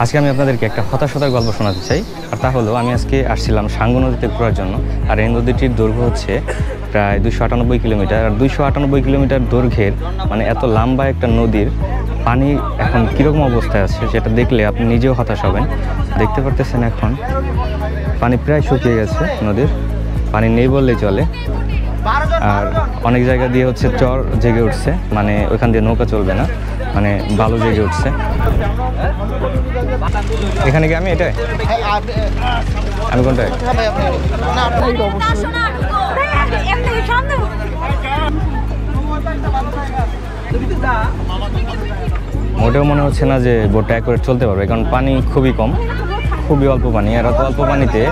আজকে আমি আপনাদেরকে একটা হতাশার গল্প শোনাতে চাই। আর তা হলো, আমি আজকে আসছিলাম সাঙ্গু নদীতে ঘোরার জন্য। আর এই নদীটির দৈর্ঘ্য হচ্ছে প্রায় 298 কিলোমিটার। আর 298 কিলোমিটার দৈর্ঘ্যের মানে এত লম্বা একটা নদীর পানি এখন কীরকম অবস্থায় আছে সেটা দেখলে আপনি নিজেও হতাশ হবেন। দেখতে পারতেছেন এখন পানি প্রায় শুকিয়ে গেছে, নদীর পানি নেই বললেই চলে। আর অনেক জায়গা দিয়ে হচ্ছে চর জেগে উঠছে, মানে ওইখান দিয়ে নৌকা চলবে না, মানে বালু জেগে উঠছে। এখানে কি আমি এটাই, আমি কোনটায়? মোটেও মনে হচ্ছে না যে বোটটা অ্যাকুরেট চলতে পারবে, কারণ পানি খুবই কম, খুবই অল্প পানি। আর অত অল্প পানিতে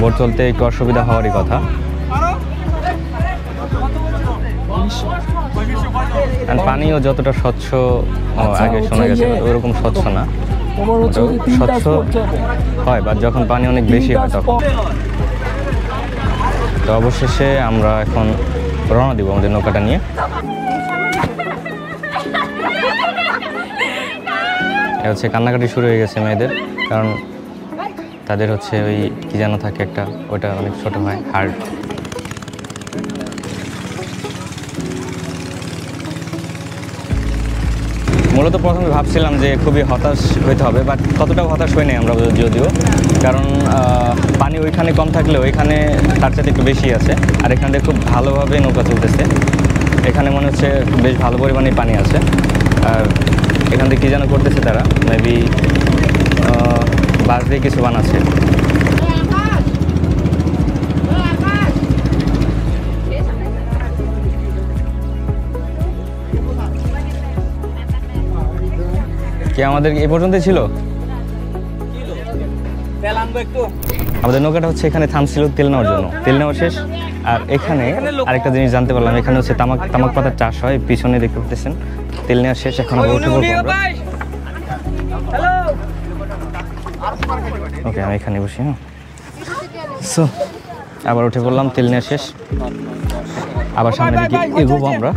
বোট চলতে একটু অসুবিধা হওয়ারই কথা। পানিও যতটা স্বচ্ছ আগে শোনা গেছে ওরকম স্বচ্ছ না, স্বচ্ছ হয় বা যখন পানি অনেক বেশি হয় তখন। তো অবশেষে আমরা এখন রওনা দিব আমাদের নৌকাটা নিয়ে। হচ্ছে কান্নাকাটি শুরু হয়ে গেছে মেয়েদের, কারণ তাদের হচ্ছে ওই কি যেন থাকে একটা, ওটা অনেক ছোট হয়, হার্ট। মূলত প্রথমে ভাবছিলাম যে খুবই হতাশ হইতে হবে, বাট ততটাও হতাশ হই নাই আমরা যদিও, কারণ পানি ওইখানে কম থাকলেও এখানে তার চাইতে একটু বেশি আছে। আর এখানে খুব ভালোভাবে নৌকা চলতেছে, এখানে মনে হচ্ছে বেশ ভালো পরিমাণে পানি আছে। আর এখান থেকে কী যেন করতেছে তারা, মেবি বাঁশ দিয়ে কিছু বানাচ্ছে। কি আমাদের এ পর্যন্তই ছিল? আমাদের নৌকাটা হচ্ছে এখানে থামছিল তেল নেওয়ার জন্য, তেল নেওয়া শেষ। আর এখানে আরেকটা জিনিস জানতে পারলাম, এখানে হচ্ছে তামাক পাতার চাষ হয়, পিছনে দেখতে পাচ্ছেন। তেল নেওয়া শেষ, এখন আবার উঠে পড়বো আমরা। ওকে, আমি এখানে বসি। হ্যাঁ, সো আবার উঠে পড়লাম, তেল নেওয়া শেষ। আবার সামনের দিকে এগোবো আমরা,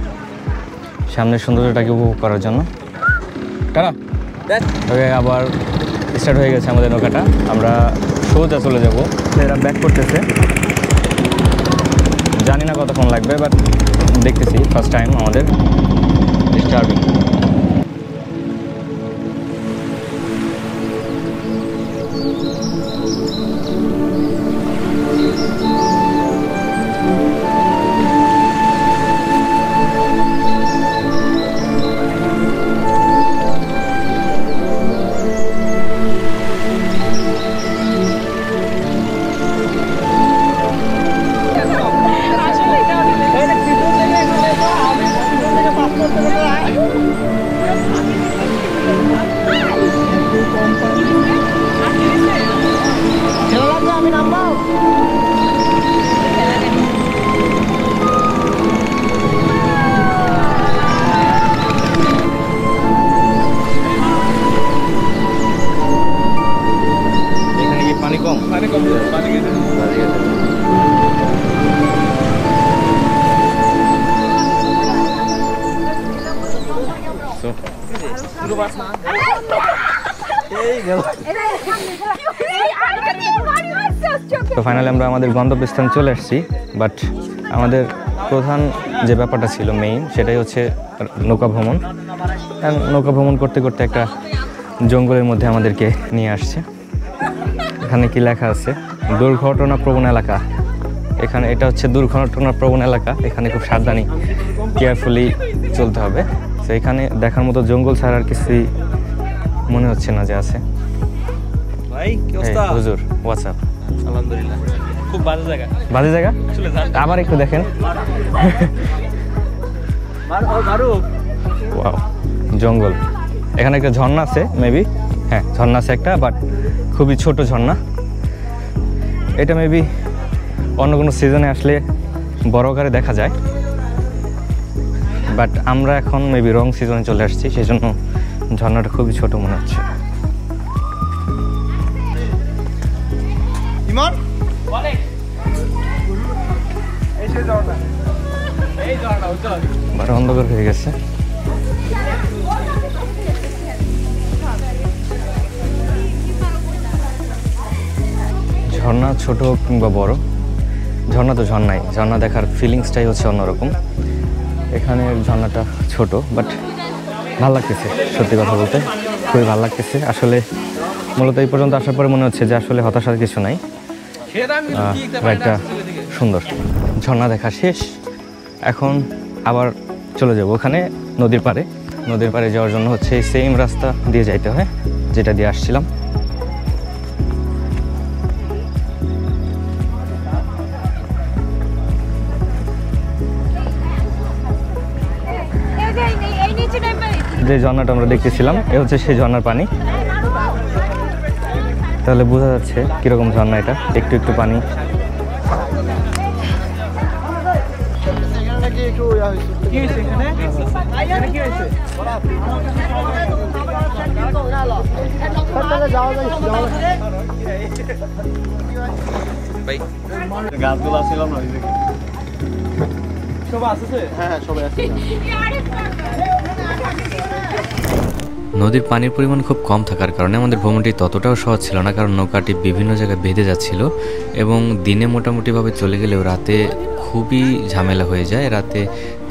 সামনের সৌন্দর্যটাকে উপভোগ করার জন্য। টানা ওকে, আবার স্টার্ট হয়ে গেছে আমাদের নৌকাটা। আমরা সোজা চলে যাব, এরা ব্যাক করতেছে। জানি না কতক্ষণ লাগবে, বাট দেখতেছি ফার্স্ট টাইম আমাদের স্টার্টিং। তো ফাইনালি আমরা আমাদের গন্তব্যস্থানে চলে আসছি, বাট আমাদের প্রধান যে ব্যাপারটা ছিল মেইন, সেটাই হচ্ছে নৌকা ভ্রমণ। নৌকা ভ্রমণ করতে করতে একটা জঙ্গলের মধ্যে আমাদেরকে নিয়ে আসছে। এখানে কি লেখা আছে, দুর্ঘটনা প্রবণ এলাকা। এখানে এটা হচ্ছে দুর্ঘটনা প্রবণ এলাকা, এখানে খুব সাবধানী কেয়ারফুলি চলতে হবে। তো এখানে দেখার মতো জঙ্গল ছাড়া আর কিছুই মনে হচ্ছে না যে আছে। ভাই কি অবস্থা? হুজুর হোয়াটসঅ্যাপ? আলহামদুলিল্লাহ, খুব বাজে জায়গা। বাজে জায়গা? আবার একটু দেখেন। ওয়াও, জঙ্গল। এখানে একটা ঝর্ণা আছে মেবি, হ্যাঁ ঝর্ণা আছে একটা, বাট খুবই ছোট ঝর্ণা। এটা মেবি অন্য কোনো সিজনে আসলে বড় আকারে দেখা যায়, বাট আমরা এখন মেবি রং সিজনে চলে আসছি, সেই জন্য ঝর্ণাটা খুবই ছোট মনে হচ্ছে। ইমন অন্ধকার হয়ে গেছে। ঝর্ণা ছোট কিংবা বড়, ঝর্ণা তো ঝর্ণাই, ঝর্ণা দেখার ফিলিংসটাই হচ্ছে অন্যরকম। এখানের ঝর্ণাটা ছোট বাট ভালো লাগতেছে, সত্যি কথা বলতে খুবই ভালো লাগতেছে। আসলে মূলত এই পর্যন্ত আসার পরে মনে হচ্ছে যে আসলে হতাশার কিছু নাই, রাইডটা সুন্দর। ঝর্ণা দেখা শেষ, এখন আবার চলে যাব ওখানে নদীর পাড়ে। নদীর পাড়ে যাওয়ার জন্য হচ্ছে সেম রাস্তা দিয়ে যাইতে হয় যেটা দিয়ে আসছিলাম। যে ঝর্ণাটা আমরা দেখতেছিলাম এ হচ্ছে সেই ঝর্ণার পানি। তাহলে বোঝা যাচ্ছে কিরকম ঝর্ণা, এটা একটু একটু পানি। গাছগুলো ছিল না সব আছে? হ্যাঁ সবাই আছে। নদীর পানির পরিমাণ খুব কম থাকার কারণে আমাদের ভ্রমণটি ততটাও সহজ ছিল না, কারণ নৌকাটি বিভিন্ন জায়গায় বেঁধে যাচ্ছিল এবং দিনে মোটামুটিভাবে চলে গেলেও রাতে খুবই ঝামেলা হয়ে যায়। রাতে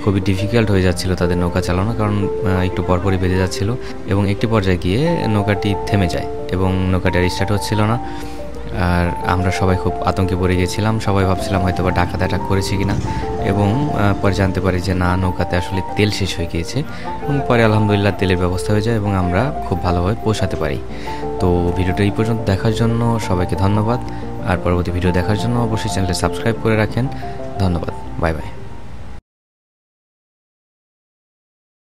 খুবই ডিফিকাল্ট হয়ে যাচ্ছিল তাদের নৌকা চালানো, কারণ একটু পরপরই বেঁধে যাচ্ছিল এবং একটি পর্যায়ে গিয়ে নৌকাটি থেমে যায় এবং নৌকাটি রিস্টার্ট হচ্ছিল না। আর আমরা সবাই খুব আতঙ্কে পড়ে গেছিলাম, সবাই ভাবছিলাম হয়তো বা ডাকাত অ্যাটাক করেছে কিনা, এবং পরে জানতে পারি যে না, নৌকাতে আসলে তেল শেষ হয়ে গিয়েছে। এবং পরে আলহামদুলিল্লাহ তেলের ব্যবস্থা হয়ে যায় এবং আমরা খুব ভালোভাবে পৌঁছাতে পারি। তো ভিডিওটা এই পর্যন্ত দেখার জন্য সবাইকে ধন্যবাদ, আর পরবর্তী ভিডিও দেখার জন্য অবশ্যই চ্যানেলটি সাবস্ক্রাইব করে রাখেন। ধন্যবাদ, বাই বাই।